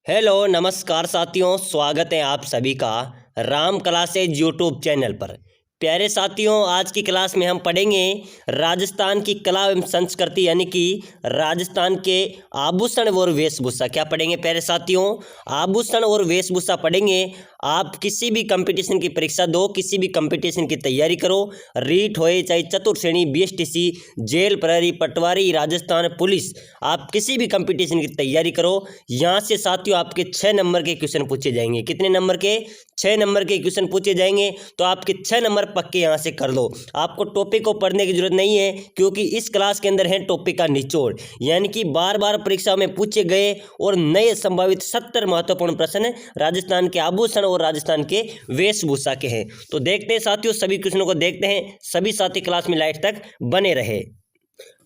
Hello नमस्कार साथियों, स्वागत है आप सभी का राम क्लासेज यूट्यूब चैनल पर। प्यारे साथियों, आज की क्लास में हम पढ़ेंगे राजस्थान की कला एवं संस्कृति यानी कि राजस्थान के आभूषण और वेशभूषा। क्या पढ़ेंगे प्यारे साथियों? आभूषण और वेशभूषा पढ़ेंगे। आप किसी भी कंपटीशन की परीक्षा दो, किसी भी कंपटीशन की तैयारी करो, रीट होए चाहे चतुर्थ श्रेणी, बीएसटीसी, जेल प्रहरी, पटवारी, राजस्थान पुलिस, आप किसी भी कंपटीशन की तैयारी करो। यहाँ से साथियों आपके 6 नंबर के क्वेश्चन पूछे जाएंगे। कितने नंबर के? 6 नंबर के क्वेश्चन पूछे जाएंगे। तो आपके 6 नंबर पक्के यहाँ से कर लो। आपको टॉपिक को पढ़ने की जरूरत नहीं है, क्योंकि इस क्लास के अंदर है टॉपिक का निचोड़, यानी कि बार बार परीक्षा में पूछे गए और नए संभावित 70 महत्वपूर्ण प्रश्न राजस्थान के आभूषण और राजस्थान के वेशभूषा के हैं। तो देखते हैं साथियों, सभी क्वेश्चनों को देखते हैं। सभी साथी क्लास में लास्ट तक बने रहे।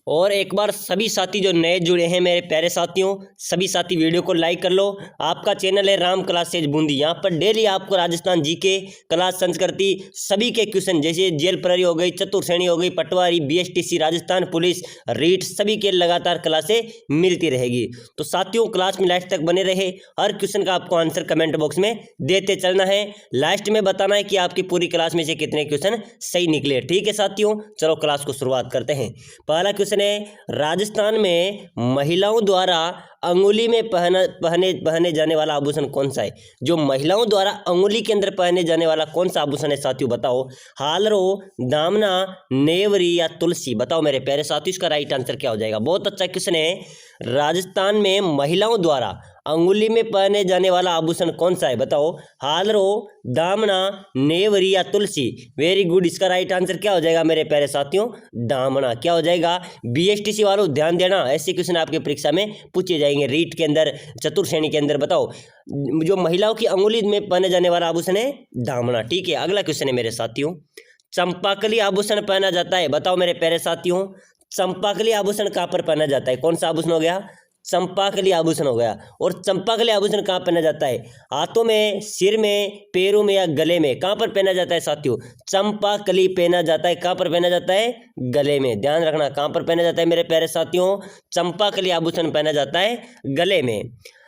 और एक बार सभी साथी जो नए जुड़े हैं मेरे प्यारे साथियों, सभी साथी वीडियो को लाइक कर लो। आपका चैनल है राम क्लासेज बूंदी। यहाँ पर डेली आपको राजस्थान जीके, कला, संस्कृति, सभी के क्वेश्चन जैसे जेल प्रहरी हो गई, चतुर्थ श्रेणी हो गई, पटवारी, बीएसटीसी, राजस्थान पुलिस, रीट, सभी के लगातार क्लासें मिलती रहेगी। तो साथियों क्लास में लास्ट तक बने रहे। हर क्वेश्चन का आपको आंसर कमेंट बॉक्स में देते चलना है। लास्ट में बताना है कि आपकी पूरी क्लास में से कितने क्वेश्चन सही निकले। ठीक है साथियों, चलो क्लास को शुरुआत करते हैं। पहला क्वेश्चन है, राजस्थान में महिलाओं द्वारा अंगुली में पहने जाने वाला आभूषण कौन सा है? जो महिलाओं द्वारा अंगुली के अंदर पहने जाने वाला कौन सा आभूषण है साथियों, बताओ। हालरो, दामना, नेवरी या तुलसी? बताओ मेरे प्यारे साथियों, इसका राइट आंसर क्या हो जाएगा? बहुत अच्छा क्वेश्चन है। राजस्थान में महिलाओं द्वारा अंगुली में पहने जाने वाला आभूषण कौन सा है? बताओ। हालरो, दामना, नेवरी या तुलसी? Very good. इसका राइट आंसर क्या हो जाएगा मेरे प्यारे साथियों? दामना। क्या हो जाएगा? बीएसटीसी वालों ध्यान देना, ऐसे क्वेश्चन आपके परीक्षा में पूछे जाएंगे। रीट के अंदर, चतुर्थ श्रेणी के अंदर। बताओ, जो महिलाओं की अंगुली में पहने जाने वाला आभूषण है दामना। ठीक है, अगला क्वेश्चन है मेरे साथियों, चंपाकली आभूषण पहना जाता है। बताओ मेरे प्यारे साथियों, चंपाकली आभूषण कहाँ पर पहना जाता है? कौन सा आभूषण हो गया? चंपाकली आभूषण हो गया। और चंपाकली आभूषण कहाँ पहना जाता है? हाथों में, सिर में, पैरों में या गले में? कहाँ पर पहना जाता है साथियों? चंपाकली पहना जाता है। कहाँ पर पहना जाता है? गले में। ध्यान रखना, कहाँ पर पहना जाता है मेरे प्यारे साथियों? चंपाकली आभूषण पहना जाता है गले में।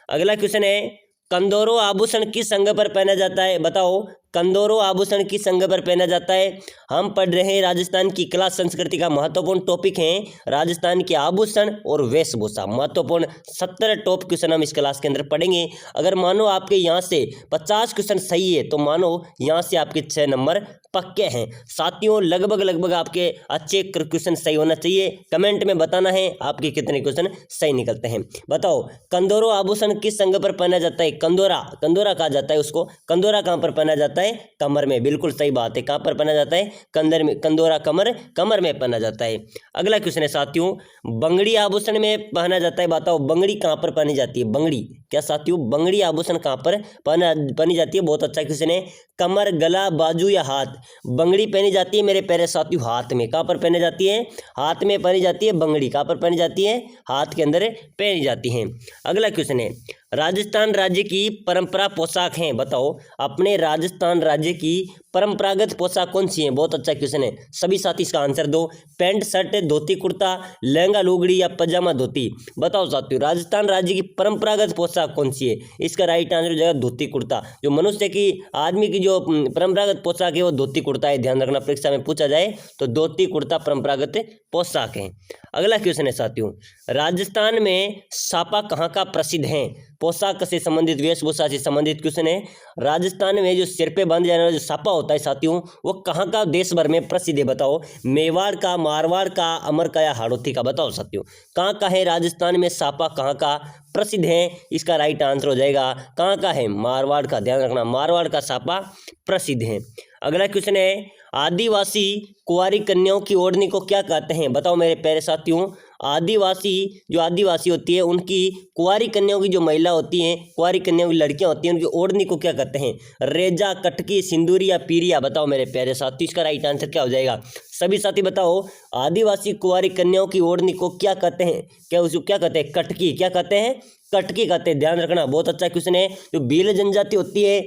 अगला क्वेश्चन है, कंदोरो आभूषण किस अंग पर पहना जाता है? बताओ, कंदोरो आभूषण किस अंग पर पहना जाता है? हम पढ़ रहे हैं राजस्थान की कला संस्कृति का महत्वपूर्ण टॉपिक है राजस्थान के आभूषण और वेशभूषा। महत्वपूर्ण 70 टॉप क्वेश्चन हम इस क्लास के अंदर पढ़ेंगे। अगर मानो आपके यहाँ से 50 क्वेश्चन सही है तो मानो यहाँ से आपके 6 नंबर पक्के हैं। साथियों लगभग आपके अच्छे क्वेश्चन सही होना चाहिए। कमेंट में बताना है आपके कितने क्वेश्चन सही निकलते हैं। बताओ, कंदोरो आभूषण किस अंग पर पहना जाता है? कंदोरा, कंदोरा कहा जाता है उसको। कंदोरा कहाँ पर पहना जाता है? कमर में। बिल्कुल सही बात है। कहां पर पहना जाता है? कंधर में। कंदोरा कमर में पहना जाता है। अगला क्वेश्चन है साथियों, बंगड़ी आभूषण में पहना जाता है। बताओ, बंगड़ी कहां पर पहनी जाती है? बंगड़ी। क्या साथियों, बंगड़ी आभूषण कहां पर पहनी जाती है? बहुत अच्छा क्वेश्चन है। कमर, गला, बाजू या हाथ? बंगड़ी पहनी जाती है मेरे प्यारे साथियों हाथ में। कहां पर पहनी जाती है? हाथ में पहनी जाती है बंगड़ी। कहां पर पहनी जाती है? हाथ के अंदर पहनी जाती है। अगला क्वेश्चन है, राजस्थान राज्य की परंपरा पोशाक है। बताओ, अपने राजस्थान राज्य की परंपरागत पोशाक कौन सी है? बहुत अच्छा क्वेश्चन है। सभी साथी इसका आंसर दो। पैंट शर्ट, धोती कुर्ता, लहंगा लुगड़ी या पजामा धोती? बताओ साथियों, राजस्थान राज्य की परंपरागत पोशाक कौन सी है? इसका राइट आंसर हो जाएगा धोती कुर्ता। जो मनुष्य की, आदमी की जो परंपरागत पोशाक है वो धोती कुर्ता है। ध्यान रखना, परीक्षा में पूछा जाए तो धोती कुर्ता परंपरागत पोशाक है। अगला क्वेश्चन है साथियों, राजस्थान में सापा कहाँ का प्रसिद्ध है? पोशाक से संबंधित, वेशभूषा से संबंधित क्वेश्चन है। राजस्थान में जो सिर पे बांधे जाने वाला जो सापा होता है साथियों, वो कहाँ का देश भर में प्रसिद्ध है? बताओ, मेवाड़ का, मारवाड़ का, अमर का या हाड़ौती का? बताओ साथियों, कहाँ का है राजस्थान में सापा? कहाँ का प्रसिद्ध है? इसका राइट आंसर हो जाएगा कहाँ का है? मारवाड़ का। ध्यान रखना, मारवाड़ का सापा प्रसिद्ध है। अगला क्वेश्चन है, आदिवासी कुंवारी कन्याओं की ओढ़नी को क्या कहते हैं? बताओ मेरे प्यारे साथियों, आदिवासी, जो आदिवासी होती है उनकी कुंवारी कन्याओं की, जो महिला होती हैं, कुंवारी कन्याओं की लड़कियां होती हैं, उनकी ओढ़नी को क्या कहते हैं? रेजा, कटकी, सिंदूरी या पीरिया? बताओ मेरे प्यारे साथी, इसका राइट आंसर क्या हो जाएगा? सभी साथी बताओ, आदिवासी कुंवारी कन्याओं की ओढ़नी को क्या कहते हैं? क्या उसको क्या कहते हैं? कटकी। क्या कहते हैं? कटकी कहते हैं। ध्यान रखना, बहुत अच्छा क्वेश्चन है। जो भील जनजाति होती है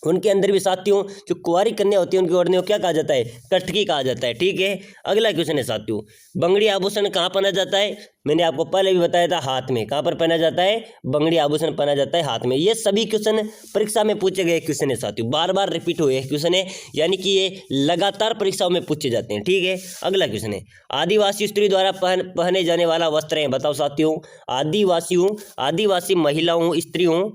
उनके अंदर भी साथियों जो कुंवारी कन्या होती है उनकी ओढ़नी को क्या कहा जाता है, कटकी कहा जाता है। ठीक है, अगला क्वेश्चन है साथियों, बंगड़ी आभूषण कहाँ पहना जाता है? मैंने आपको पहले भी बताया था, हाथ में। कहाँ पर पहना जाता है? बंगड़ी आभूषण पहना जाता है हाथ में। ये सभी क्वेश्चन परीक्षा में पूछे गए क्वेश्चन है साथियों, बार बार रिपीट हुए क्वेश्चन है, यानी कि ये लगातार परीक्षाओं में पूछे जाते हैं। ठीक है, अगला क्वेश्चन है, आदिवासी स्त्री द्वारा पहने जाने वाला वस्त्र है, बताओ साथियों। आदिवासी महिलाओं, स्त्रियों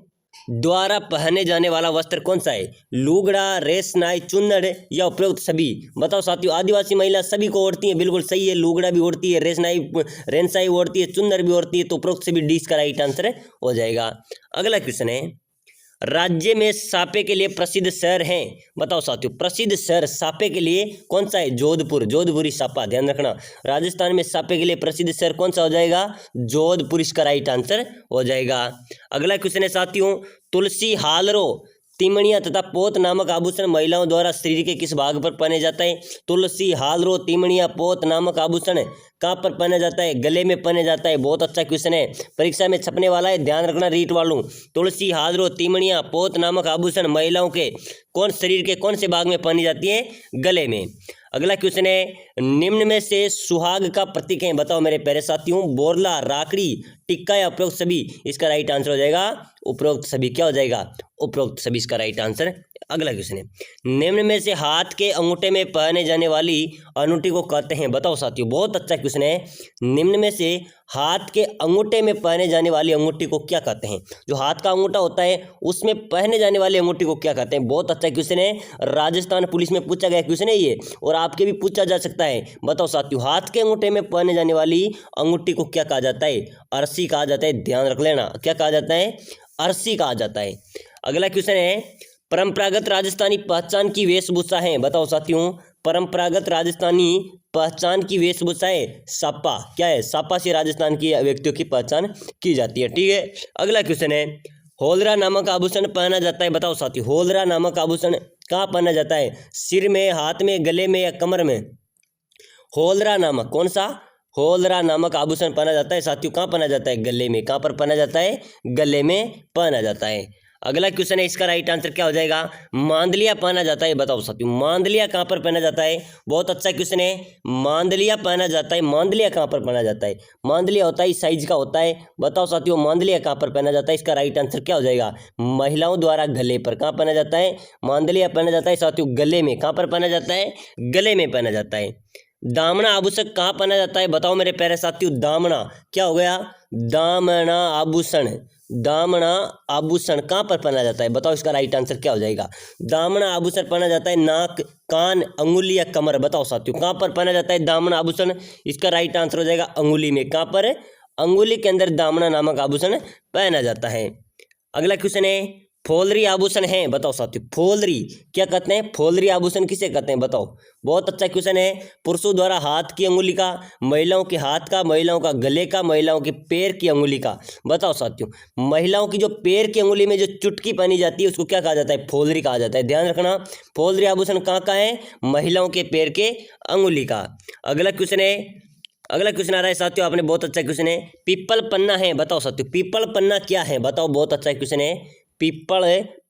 द्वारा पहने जाने वाला वस्त्र कौन सा है? लुगड़ा, रेशनाई, चुन्नड़ या उपरोक्त सभी? बताओ साथियों। आदिवासी महिला सभी को ओढ़ती है, बिल्कुल सही है। लुगड़ा भी ओढ़ती है, रेशनाई ओढ़ती है, चुन्नड़ भी ओढ़ती है, तो उपरोक्त सभी डी का राइट आंसर हो जाएगा। अगला क्वेश्चन है, राज्य में सापे के लिए प्रसिद्ध शहर हैं, बताओ साथियों। प्रसिद्ध शहर सापे के लिए कौन सा है? जोधपुर, जोधपुरी सापा, ध्यान रखना। राजस्थान में सापे के लिए प्रसिद्ध शहर कौन सा हो जाएगा? जोधपुर इसका राइट आंसर हो जाएगा। अगला क्वेश्चन है साथियों, तुलसी, हालरो, तिमणिया तथा पोत नामक आभूषण महिलाओं द्वारा शरीर के किस भाग पर पहने जाता है? तुलसी, हालरो, तिमणिया, पोत नामक आभूषण कहाँ पर पहना जाता है? गले में पहने जाता है। बहुत अच्छा क्वेश्चन है, परीक्षा में छपने वाला है, ध्यान रखना रीट वालों। तुलसी, हालरो, तिमणिया, पोत नामक आभूषण महिलाओं के शरीर के कौन से भाग में पहनी जाती है? गले में। अगला क्वेश्चन है, निम्न में से सुहाग का प्रतीक है, बताओ मेरे प्यारे साथियों। बोरला, राखड़ी, टिक्का या उपरोक्त सभी? इसका राइट आंसर हो जाएगा उपरोक्त सभी। क्या हो जाएगा? उपरोक्त सभी इसका राइट आंसर। अगला क्वेश्चन है, निम्न में से हाथ के अंगूठे में पहने जाने वाली अंगूठी को कहते हैं, बताओ साथियों। बहुत अच्छा क्वेश्चन है, निम्न में से हाथ के अंगूठे में पहने जाने वाली अंगूठी को क्या कहते हैं? जो हाथ का अंगूठा होता है उसमें पहने जाने वाली अंगूठी को क्या कहते हैं? बहुत अच्छा क्वेश्चन है, राजस्थान पुलिस में पूछा गया क्वेश्चन है ये, और आपके भी पूछा जा सकता है। बताओ साथियों, हाथ के अंगूठे में पहने जाने वाली अंगूठी को क्या कहा जाता है? अरसी कहा जाता है, ध्यान रख लेना। क्या कहा जाता है? अरसी कहा जाता है। अगला क्वेश्चन है, परंपरागत राजस्थानी पहचान की वेशभूषा है, बताओ साथियों। परंपरागत राजस्थानी पहचान की वेशभूषा है सापा। क्या है? सापा से राजस्थान की व्यक्तियों की पहचान की जाती है। ठीक है, अगला क्वेश्चन है, होलरा नामक आभूषण पहना जाता है, बताओ साथियों। होलरा नामक आभूषण कहाँ पहना जाता है? सिर में, हाथ में, गले में या कमर में? होलरा नामक कौन सा? होलरा नामक आभूषण पहना जाता है साथियों। कहाँ पहना जाता है? गले में। कहाँ पर पहना जाता है? गले में पहना जाता है। अगला क्वेश्चन है, इसका राइट आंसर क्या हो जाएगा? मांदलिया पहना जाता है, बताओ साथियों। मांदलिया कहाँ पर पहना जाता है? बहुत अच्छा क्वेश्चन है, मांदलिया पहना जाता है। मांदलिया कहाँ पर पहना जाता है? मांदलिया होता है इस साइज का होता है, बताओ साथियों। मांदलिया कहाँ पर पहना जाता है? इसका राइट आंसर क्या हो जाएगा? महिलाओं द्वारा गले पर। कहाँ पहना जाता है? मांदलिया पहना जाता है साथियों गले में। कहाँ पर पहना जाता है? गले में पहना जाता है। दामना आभूषण कहाँ पहना जाता है, बताओ मेरे प्यारे साथियों। दामना क्या हो गया? दामना आभूषण। दामना आभूषण कहाँ पर पहना जाता है, बताओ इसका राइट आंसर क्या हो जाएगा? दामना आभूषण पहना जाता है नाक, कान, अंगुली या कमर, बताओ साथियों। कहाँ पर पहना जाता है दामना आभूषण? इसका राइट आंसर हो जाएगा अंगुली में। कहाँ पर? अंगुली के अंदर दामना नामक आभूषण पहना जाता है। अगला क्वेश्चन है, फोलरी आभूषण है, बताओ साथियों। फोलरी क्या कहते हैं? फोलरी आभूषण किसे कहते हैं, बताओ। बहुत अच्छा क्वेश्चन है, पुरुषों द्वारा हाथ की अंगुली का, महिलाओं के हाथ का, महिलाओं का गले का, महिलाओं के पैर की अंगुली का, बताओ साथियों। महिलाओं की जो पैर की अंगुली में जो चुटकी पहनी जाती है उसको क्या कहा जाता है? फोलरी कहा जाता है, ध्यान रखना। फोलरी आभूषण कहाँ का है? महिलाओं के पैर के अंगुली का। अगला क्वेश्चन है, अगला क्वेश्चन आ रहा है साथियों, आपने बहुत अच्छा क्वेश्चन है, पीपल पन्ना है, बताओ साथियों। पीपल पन्ना क्या है, बताओ। बहुत अच्छा क्वेश्चन है, पीपल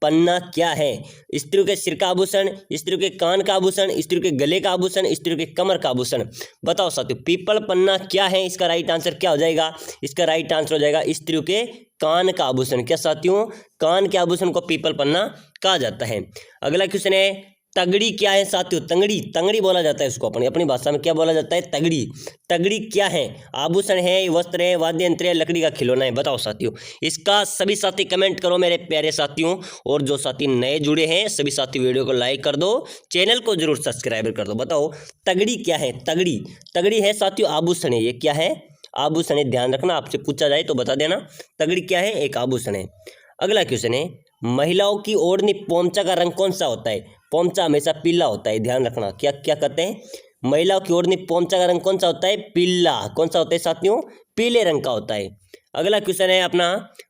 पन्ना क्या है? स्त्रियों के सिर का आभूषण, स्त्रियों के कान का आभूषण, स्त्रियों के गले का आभूषण, स्त्रियों के कमर का आभूषण, बताओ साथियों। पीपल पन्ना क्या है? इसका राइट आंसर क्या हो जाएगा? इसका राइट आंसर हो जाएगा स्त्रियों के कान का आभूषण। क्या साथियों? कान के आभूषण को पीपल पन्ना कहा जाता है। अगला क्वेश्चन है, तगड़ी क्या है साथियों? तंगड़ी, तंगड़ी बोला जाता है उसको, अपनी भाषा में क्या बोला जाता है? तगड़ी। तगड़ी क्या है? आभूषण है, वस्त्र है, वाद्य यंत्र है, लकड़ी का खिलौना है, बताओ साथियों। इसका सभी साथी कमेंट करो मेरे प्यारे साथियों, और जो साथी नए जुड़े हैं सभी साथी वीडियो को लाइक कर दो, चैनल को जरूर सब्सक्राइब कर दो। बताओ तगड़ी क्या है? तगड़ी, तगड़ी है साथियों आभूषण है। ये क्या है? आभूषण है, ध्यान रखना, आपसे पूछा जाए तो बता देना। तगड़ी क्या है? एक आभूषण है। अगला क्वेश्चन है, महिलाओं की ओढ़नी पोंचा का रंग कौन सा होता है? पोंचा हमेशा पीला होता है, ध्यान रखना। क्या क्या कहते हैं? महिलाओं की ओढ़नी पोंचा का रंग कौन सा होता है? पीला। कौन सा होता है साथियों? पीले रंग का होता है। अगला क्वेश्चन है अपना,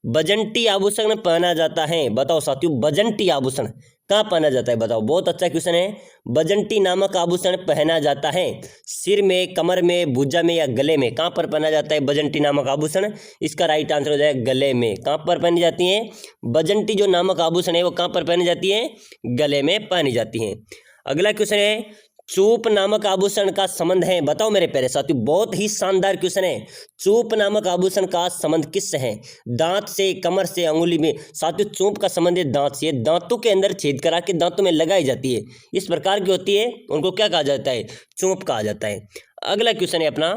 बजंटी आभूषण पहना जाता है, बताओ साथियों। बजंटी आभूषण कहाँ पहना जाता है बताओ, बहुत अच्छा क्वेश्चन है। बजंती नामक आभूषण पहना जाता है सिर में, कमर में, भुजा में या गले में। कहाँ पर पहना जाता है बजंती नामक आभूषण? इसका राइट आंसर हो जाएगा गले में। कहाँ पर पहनी जाती है बजंती जो नामक आभूषण है वो कहाँ पर पहनी जाती है? गले में पहनी जाती है। अगला क्वेश्चन है चूप नामक आभूषण का संबंध है, बताओ मेरे प्यारे साथियों, बहुत ही शानदार क्वेश्चन है। चूप नामक आभूषण का संबंध किससे है? दांत से, कमर से, अंगुली में। साथियों चूप का संबंध है दांत से, दांतों के अंदर छेद करा के दांतों में लगाई जाती है, इस प्रकार की होती है, उनको क्या कहा जाता है? चूप कहा जाता है। अगला क्वेश्चन है अपना,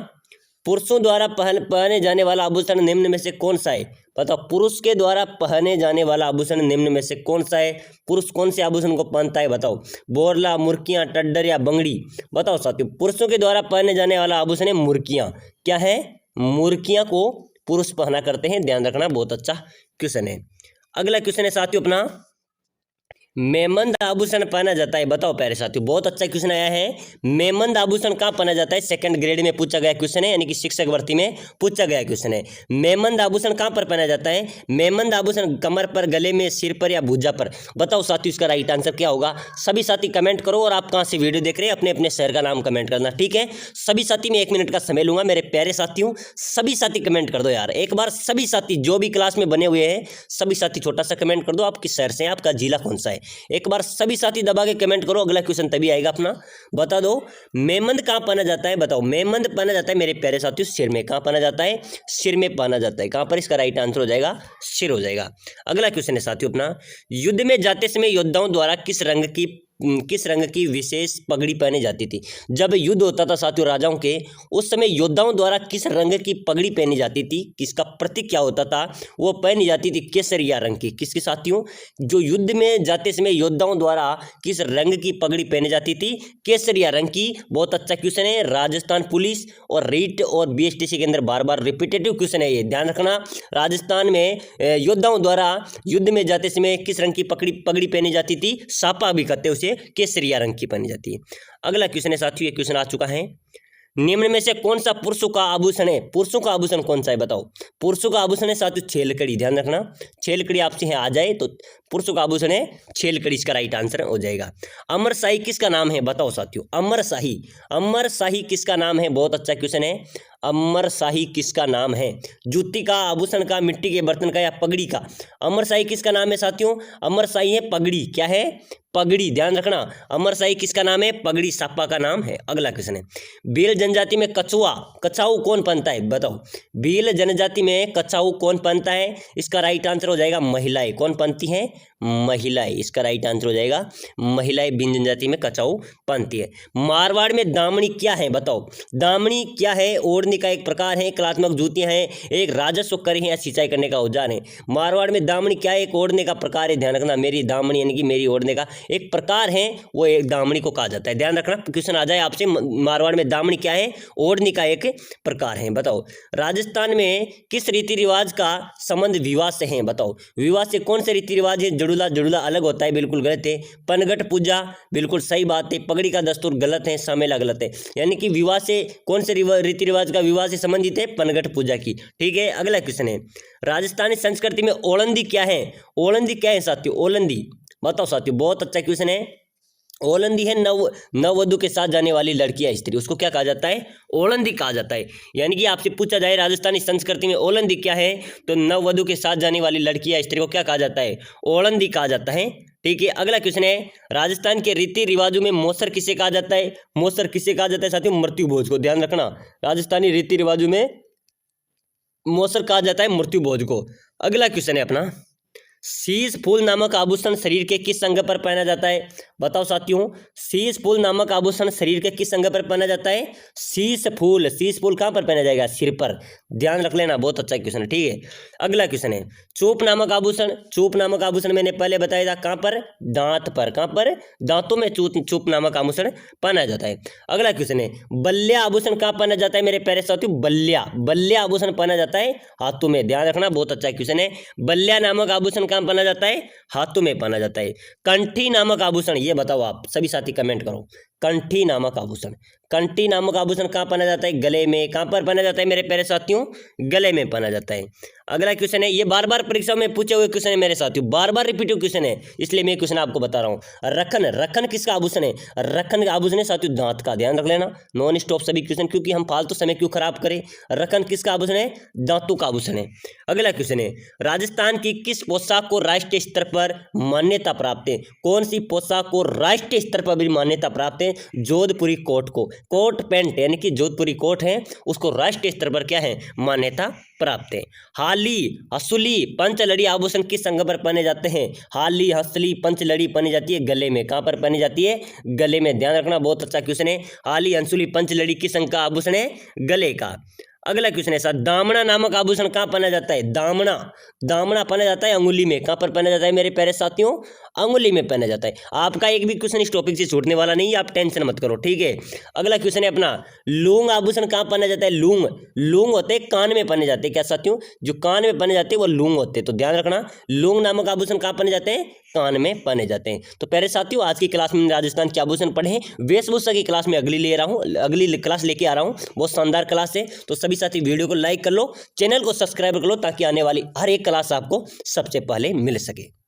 पुरुषों द्वारा पहने जाने वाला आभूषण निम्न में से कौन सा है? बताओ, पुरुष के द्वारा पहने जाने वाला आभूषण निम्न में से कौन सा है? पुरुष कौन से आभूषण को पहनता है बताओ? बोरला, मुर्कियां, टड्डर या बंगड़ी? बताओ साथियों, पुरुषों के द्वारा पहने जाने वाला आभूषण है मुर्कियां। क्या है? मुर्कियां को पुरुष पहना करते हैं, ध्यान रखना, बहुत अच्छा क्वेश्चन है। अगला क्वेश्चन है साथियों अपना, मेमंद आभूषण पहना जाता है, बताओ प्यारे साथियों, बहुत अच्छा क्वेश्चन आया है। मेमंद आभूषण कहाँ पहना जाता है? सेकंड ग्रेड में पूछा गया क्वेश्चन है, यानी कि शिक्षक भर्ती में पूछा गया क्वेश्चन है। मेमंद आभूषण कहाँ पर पहना जाता है? मेमंद आभूषण कमर पर, गले में, सिर पर या भुजा पर? बताओ साथियों, इसका राइट आंसर क्या होगा? सभी साथी कमेंट करो, और आप कहाँ से वीडियो देख रहे हैं अपने अपने शहर का नाम कमेंट करना, ठीक है? सभी साथी में 1 मिनट का समय लूंगा मेरे प्यारे साथियों, सभी साथी कमेंट कर दो यार एक बार। सभी साथी जो भी क्लास में बने हुए हैं सभी साथी छोटा सा कमेंट कर दो, आप किस शहर से हैं, आपका जिला कौन सा है, एक बार सभी साथी दबा के कमेंट करो। अगला क्वेश्चन तभी आएगा अपना, बता दो मेमंद कहाँ पहना जाता है? बताओ, मेमंद पहना जाता है मेरे प्यारे साथियों सिर में। कहाँ पहना जाता है? सिर में पहना जाता है। कहाँ पर? इसका राइट आंसर हो जाएगा सिर हो जाएगा। अगला क्वेश्चन है साथियों अपना, युद्ध में जाते समय योद्धाओं द्वारा किस रंग की विशेष पगड़ी पहनी जाती थी? जब युद्ध होता था साथियों राजाओं के, उस समय योद्धाओं द्वारा किस रंग की पगड़ी पहनी जाती थी? किसका प्रतीक क्या होता था? वो पहनी जाती थी केसरिया रंग की। किसकी साथियों? जो युद्ध में जाते समय योद्धाओं द्वारा किस रंग की पगड़ी पहनी जाती थी? केसरिया रंग की। बहुत अच्छा क्वेश्चन है, राजस्थान पुलिस और रीट और बीएसटीसी के अंदर बार बार रिपीटेटिव क्वेश्चन है ये, ध्यान रखना। राजस्थान में योद्धाओं द्वारा युद्ध में जाते समय किस रंग की पगड़ी पहनी जाती थी? सापा भी कहते हैं उसे, केसरिया रंग की पहनी जाती है। अगला क्वेश्चन है साथियों, ये क्वेश्चन आ चुका है, निम्न में से कौन सा पुरुषों का आभूषण है? पुरुषों का आभूषण कौन सा है बताओ? पुरुषों का आभूषण है साथियों छेलकड़ी, ध्यान रखना, छेलकड़ी आपसे यहाँ आ जाए तो पुरुषों का आभूषण है छेलकड़ी, इसका राइट आंसर हो जाएगा। अमर शाही किसका नाम है बताओ साथियों? अमर शाही, अमर शाही किसका नाम है? बहुत अच्छा क्वेश्चन है, अमर शाही किसका नाम है? जूती का, आभूषण का, मिट्टी के बर्तन का या पगड़ी का? अमर शाही किसका नाम है साथियों? अमर शाही है पगड़ी। क्या है? पगड़ी, ध्यान रखना। अमर शाही किसका नाम है? पगड़ी, सापा का नाम है। अगला क्वेश्चन है, भील जनजाति में कछाऊ कौन पहनता है बताओ? भील जनजाति में कछाऊ कौन पहनता है? इसका राइट आंसर हो जाएगा महिलाएं। कौन पहनती हैं? महिलाएं, इसका राइट आंसर हो जाएगा महिलाएं भील जनजाति में कछाऊ पहनती है। मारवाड़ में दामनी क्या है बताओ? दामनी क्या है? ओढ़ने का एक प्रकार है, कलात्मक जूतियां हैं, एक राजस्व कर है या सिंचाई करने का औजार है। मारवाड़ में दामनी क्या है? एक ओढ़ने का प्रकार है, ध्यान रखना, मेरी दामनी यानी कि मेरी ओढ़ने का एक प्रकार है, वो एक दामनी को कहा जाता है, ध्यान रखना। क्वेश्चन आ जाए आपसे, मारवाड़ में दामनी क्या है? ओढ़ने का एक प्रकार है। बताओ, राजस्थान में किस रीति रिवाज का संबंध विवाह से है? बताओ, विवाह से कौन से रीति रिवाज है? जड़ूला, जड़ूला अलग होता है, बिल्कुल गलत है। पनघट पूजा, बिल्कुल सही बात है। पगड़ी का दस्तूर गलत है, शामेला गलत है। यानी कि विवाह से कौन से रीति रिवाज का विवाह से संबंधित है? पनघट पूजा की, ठीक है। अगला क्वेश्चन है, राजस्थानी संस्कृति में ओलंदी क्या है? ओलंदी क्या है साथियों? ओलंदी बताओ साथियों, बहुत अच्छा क्वेश्चन है। ओलंदी है नववधु के साथ जाने वाली लड़की या स्त्री, उसको क्या कहा जाता है? ओलंदी कहा जाता है। यानी कि आपसे पूछा जाए राजस्थानी संस्कृति में ओलंदी क्या है, तो नववधु के साथ जाने वाली लड़की या स्त्री को क्या कहा जाता है? ओलंदी कहा जाता है, ठीक है। अगला क्वेश्चन है, राजस्थान के रीति रिवाजों में मौसर किसे कहा जाता है? मौसर किसे कहा जाता है साथियों? मृत्यु भोज को, ध्यान रखना। राजस्थानी रीति रिवाजों में मौसर कहा जाता है मृत्यु भोज को। अगला क्वेश्चन है अपना, शीश फूल नामक आभूषण शरीर के किस अंग पर पहना जाता है? बताओ साथियों, शीश फूल नामक आभूषण शरीर के किस अंग पर पहना जाता है? शीश फूल कहाँ पर पहना जाएगा? सिर पर, ध्यान रख लेना, बहुत अच्छा क्वेश्चन है, ठीक है। अगला क्वेश्चन है, चूप नामक आभूषण, चूप नामक आभूषण मैंने पहले बताया था, कहाँ पर? दांत पर। कहाँ पर? दांतों में चूप नामक आभूषण पहना जाता है। अगला क्वेश्चन है, बल्ल्या आभूषण कहाँ पहना जाता है मेरे प्यारे साथियों? बल्ल्या आभूषण पहना जाता है हाथों में, ध्यान रखना, बहुत अच्छा क्वेश्चन है। बल्ल्या नामक आभूषण कहाँ पहना जाता है? हाथों में पहना जाता है। कंठी नामक आभूषण, ये बताओ आप सभी साथी कमेंट करो, कंठी नामक आभूषण। कंठी नामक आभूषण कहाँ पहना जाता है? गले में। कहाँ पर पहना जाता है मेरे प्यारे साथियों? गले में पहना जाता है। अगला क्वेश्चन है, ये बार बार परीक्षा में पूछे हुए क्वेश्चन है मेरे साथियों, बार बार रिपीटिव क्वेश्चन है, इसलिए मैं क्वेश्चन आपको बता रहा हूँ। रखन, रखन किसका आभूषण है? रखन का आभूषण है साथियों दांत का। ध्यान रख लेना, नॉन स्टॉप सभी क्वेश्चन, क्योंकि हम फालतू समय क्यों खराब करें। रखन किसका आभूषण है? दांतों का आभूषण है। अगला क्वेश्चन है, राजस्थान की किस पोशाक को राष्ट्रीय स्तर पर मान्यता प्राप्त है? कौन सी पोशाक को राष्ट्रीय स्तर पर भी मान्यता प्राप्त है? जोधपुरी कोट को। कोट पैंट यानी कि जोधपुरी कोट है, उसको राष्ट्रीय स्तर पर क्या है? मान्यता प्राप्त है। हाली, हसुली, पंचलड़ी आभूषण किस अंग पर पहने जाते हैं? हाली, हसली, पंचलड़ी पहनी जाती है गले में। कहां पर पहनी जाती है? गले में। ध्यान रखना, बहुत अच्छा क्वेश्चन है। हाली, हंसुली, पंचलड़ी किस अंग का आभूषण है? गले का। अगला क्वेश्चन है सर, दामना नामक आभूषण कहाँ पहना जाता है? दामना, दामना पहना जाता है अंगुली में। कहाँ पर पहना जाता है मेरे प्यारे साथियों? अंगुली में पहना जाता है। आपका एक भी क्वेश्चन इस टॉपिक से छूटने वाला नहीं है, आप टेंशन मत करो, ठीक है। अगला क्वेश्चन है अपना, लूंग आभूषण कहाँ पहना जाता है? लूंग, लूंग होते हैं कान में पहने जाते हैं। क्या साथियों? जो कान में पहने जाते हैं वो लूंग होते हैं। तो ध्यान रखना, लूंग नामक आभूषण कहाँ पहने जाते हैं? कान में पहने जाते हैं। तो प्यारे साथियों, आज की क्लास में राजस्थान के आभूषण पढ़े हैं। वेशभूषा की क्लास में अगली क्लास लेके आ रहा हूँ, बहुत शानदार क्लास है। तो सभी साथी वीडियो को लाइक कर लो, चैनल को सब्सक्राइब कर लो, ताकि आने वाली हर एक क्लास आपको सबसे पहले मिल सके।